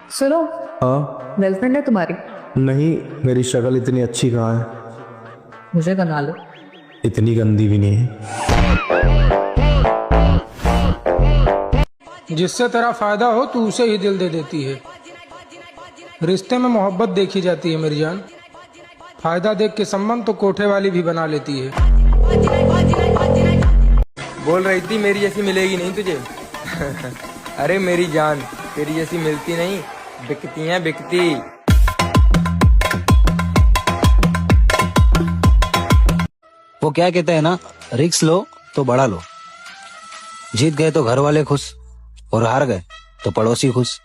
सुनो, हाँ। गर्लफ्रेंड है तुम्हारी? नहीं, मेरी शक्ल इतनी अच्छी कहाँ है। मुझे बना लो। इतनी गंदी भी नहीं है। जिससे तेरा फायदा हो तू उसे ही दिल दे देती है। रिश्ते में मोहब्बत देखी जाती है मेरी जान। फायदा देख के संबंध तो कोठे वाली भी बना लेती है। बोल रही थी मेरी जैसी मिलेगी नहीं तुझे। अरे मेरी जान, तेरी जैसी मिलती नहीं, बिकती हैं बिकती। वो क्या कहते हैं ना, रिस्क लो तो बड़ा लो। जीत गए तो घर वाले खुश और हार गए तो पड़ोसी खुश।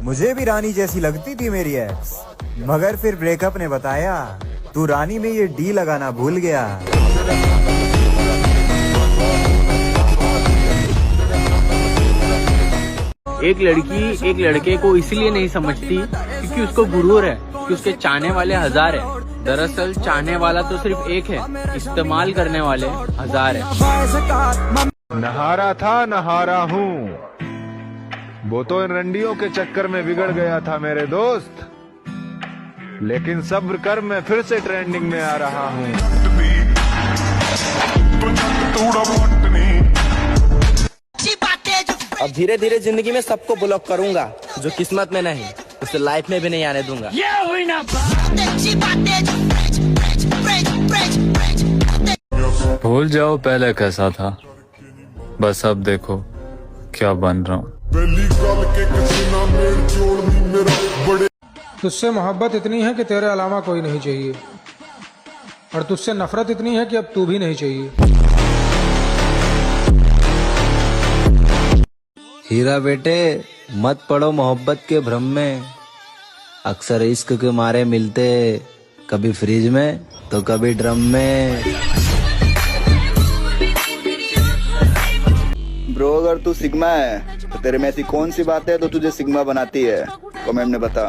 मुझे भी रानी जैसी लगती थी मेरी एक्स, मगर फिर ब्रेकअप ने बताया तू रानी में ये डी लगाना भूल गया। एक लड़की एक लड़के को इसलिए नहीं समझती क्योंकि उसको गुरूर है कि उसके चाहने वाले हजार है। दरअसल चाहने वाला तो सिर्फ एक है, इस्तेमाल करने वाले हजार है। नहारा था नहारा हूँ, वो तो इन रंडियों के चक्कर में बिगड़ गया था मेरे दोस्त, लेकिन सब्र कर मैं फिर से ट्रेंडिंग में आ रहा हूँ। अब धीरे धीरे जिंदगी में सबको ब्लॉक करूंगा, जो किस्मत में नहीं उसे लाइफ में भी नहीं आने दूंगा। भूल जाओ पहले कैसा था, बस अब देखो क्या बन रहा हूँ। तुझसे मोहब्बत इतनी है कि तेरे अलावा कोई नहीं चाहिए, और तुझसे नफरत इतनी है कि अब तू भी नहीं चाहिए। हीरा बेटे मत पड़ो मोहब्बत के भ्रम में, अक्सर इश्क के मारे मिलते कभी फ्रिज में तो कभी ड्रम में। ब्रो अगर तू सिग्मा है तो तेरे में ऐसी कौन सी बात है तो तुझे सिग्मा बनाती है, कमेंट में बता।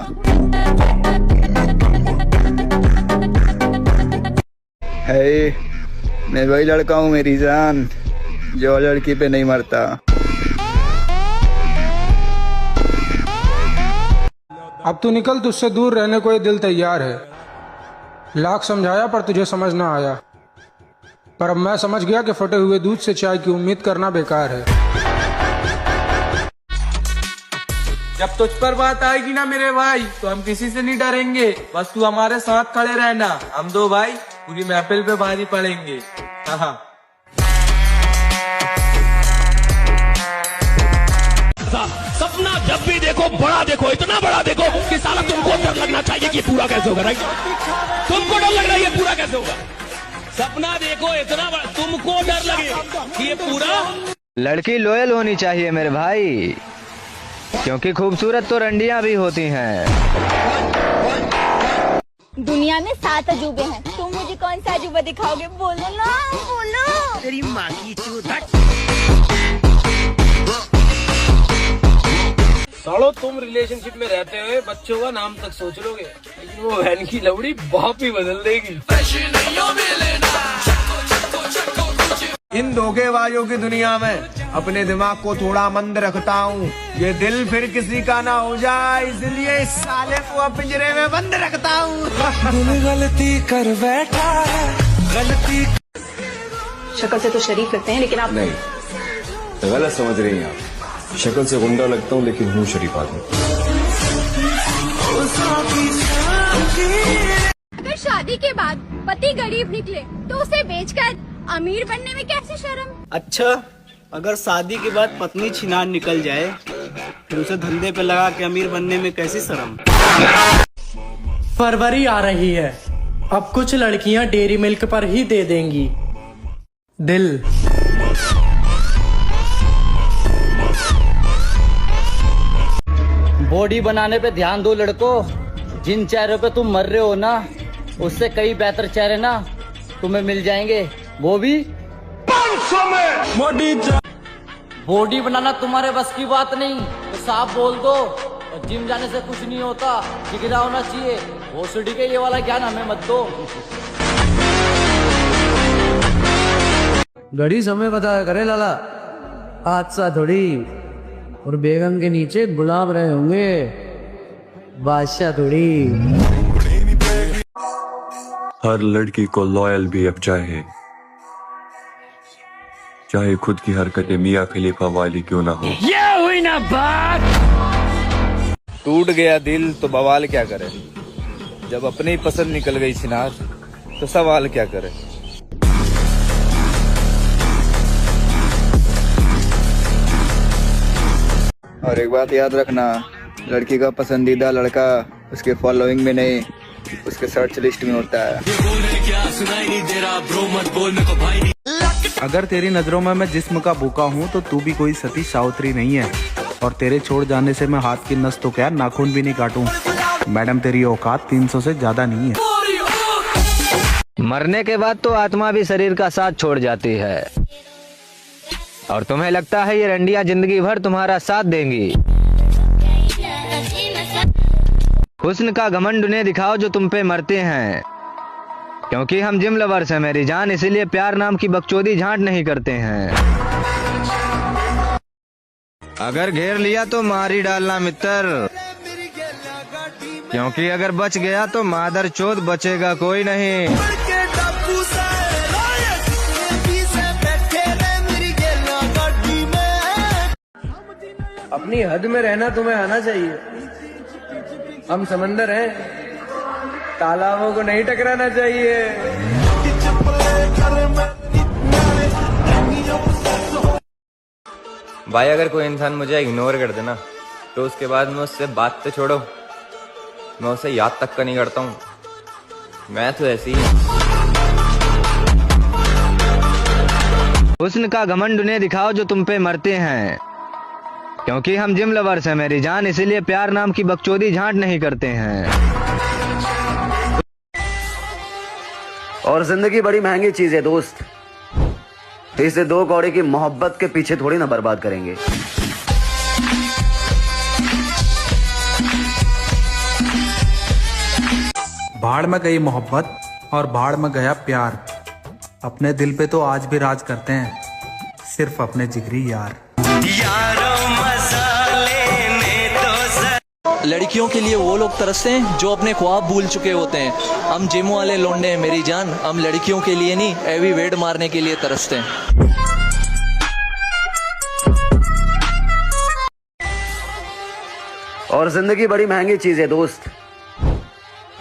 हे, मैं वही लड़का हूँ मेरी जान जो लड़की पे नहीं मरता। अब तू निकल, तुझसे दूर रहने को ये दिल तैयार है। लाख समझाया पर तुझे समझ ना आया, पर अब मैं समझ गया कि फटे हुए दूध से चाय की उम्मीद करना बेकार है। जब तुझ पर बात आएगी ना मेरे भाई, तो हम किसी से नहीं डरेंगे, बस तू हमारे साथ खड़े रहना। हम दो भाई पूरी महफिल पे भारी पड़ेंगे। हाँ। सपना जब भी देखो बड़ा देखो, इतना बड़ा देखो कि साला तुमको डर लगना चाहिए कि पूरा कैसे होगा। राइट, तुमको डर लग रहा है ये पूरा कैसे होगा। सपना देखो इतना बड़ा, तुमको डर लगे कि ये पूरा। लड़की लॉयल होनी चाहिए मेरे भाई, क्योंकि खूबसूरत तो रंडियां भी होती हैं। दुनिया में 7 अजूबे हैं, तुम मुझे कौन सा अजूबा दिखाओगे? बोलो ना, बोलो। तेरी माँ की चूत। सालो तुम रिलेशनशिप में रहते हुए बच्चों का नाम तक सोच लोगे, लेकिन वो बहन की लवड़ी बाप ही बदल देगी। इन धोखेबाजों की दुनिया में अपने दिमाग को थोड़ा मंद रखता हूँ, ये दिल फिर किसी का ना हो जाए, इसलिए इस साले को अब पिंजरे में बंद रखता हूँ। गलती कर बैठा गलती। शक्ल से तो शरीफ लगते हैं, लेकिन आप नहीं, गलत समझ रही हैं आप। शक्ल से गुंडा लगता हूँ लेकिन हूँ शरीफ आदमी। अगर शादी के बाद पति गरीब निकले तो उसे बेचकर अमीर बनने में कैसी शर्म? अच्छा, अगर शादी के बाद पत्नी छिनार निकल जाए फिर उसे धंधे पे लगा के अमीर बनने में कैसी शर्म? फरवरी आ रही है, अब कुछ लड़कियां डेयरी मिल्क पर ही दे देंगी दिल। बॉडी बनाने पे ध्यान दो लड़कों, जिन चेहरों पे तुम मर रहे हो ना, उससे कई बेहतर चेहरे ना तुम्हें मिल जाएंगे, वो भी 500 में। बॉडी बनाना तुम्हारे बस की बात नहीं तो साफ बोल दो, और जिम जाने से कुछ नहीं होता, जिगरा होना चाहिए। वो सीढ़ी के ये वाला ज्ञान हमें मत दो। घड़ी समय बताया करे लाला, हादसा थोड़ी, और बेगम के नीचे गुलाम रहे होंगे, बादशाह थोड़ी। हर लड़की को लॉयल भी अब चाहे खुद की हरकतें मियां खलीफा वाली क्यों ना हो। ये हुई ना बात। टूट गया दिल तो बवाल क्या करे, जब अपनी ही पसंद निकल गई सिनार तो सवाल क्या करे। और एक बात याद रखना, लड़की का पसंदीदा लड़का उसके फॉलोइंग में नहीं, उसके सर्च लिस्ट में होता है। अगर तेरी नजरों में मैं जिस्म का भूखा हूँ तो तू भी कोई सती सावित्री नहीं है, और तेरे छोड़ जाने से मैं हाथ की नस तो क्या नाखून भी नहीं काटूं। मैडम तेरी औकात 300 से ज्यादा नहीं है। मरने के बाद तो आत्मा भी शरीर का साथ छोड़ जाती है, और तुम्हें लगता है ये रंडियां जिंदगी भर तुम्हारा साथ देंगी। हुस्न का घमंड उन्हें दिखाओ जो तुम पे मरते हैं, क्योंकि हम जिम लवर्स हैं मेरी जान, इसीलिए प्यार नाम की बकचोदी झांट नहीं करते हैं। अगर घेर लिया तो मार ही डालना मित्र, क्योंकि अगर बच गया तो मादर चोद बचेगा कोई नहीं। अपनी हद में रहना तुम्हें आना चाहिए। हम समंदर हैं, तालाबों को नहीं टकराना चाहिए। भाई अगर कोई इंसान मुझे इग्नोर कर देना तो उसके बाद मैं उससे बात तो छोड़ो, मैं उसे याद तक का नहीं करता हूँ। मैं तो ऐसी ही। हुस्न का घमंड उन्हें दिखाओ जो तुम पे मरते हैं, क्योंकि हम जिम लवर्स हैं मेरी जान, इसीलिए प्यार नाम की बकचोदी झांट नहीं करते हैं। और जिंदगी बड़ी महंगी चीज है दोस्त, इसे 2 कौड़ी की मोहब्बत के पीछे थोड़ी ना बर्बाद करेंगे। भाड़ में गई मोहब्बत और भाड़ में गया प्यार, अपने दिल पे तो आज भी राज करते हैं सिर्फ अपने जिगरी यार। लड़कियों के लिए वो लोग तरसते हैं जो अपने ख्वाब भूल चुके होते हैं। हम जिम वाले लौंडे हैं मेरी जान, हम लड़कियों के लिए नहीं हैवी वेट मारने के लिए तरसते हैं। और जिंदगी बड़ी महंगी चीज है दोस्त,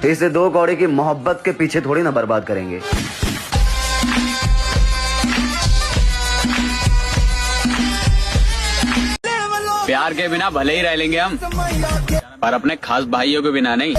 इसे 2 कौड़ी की मोहब्बत के पीछे थोड़ी ना बर्बाद करेंगे। प्यार के बिना भले ही रह लेंगे हम, पर अपने खास भाइयों के बिना नहीं।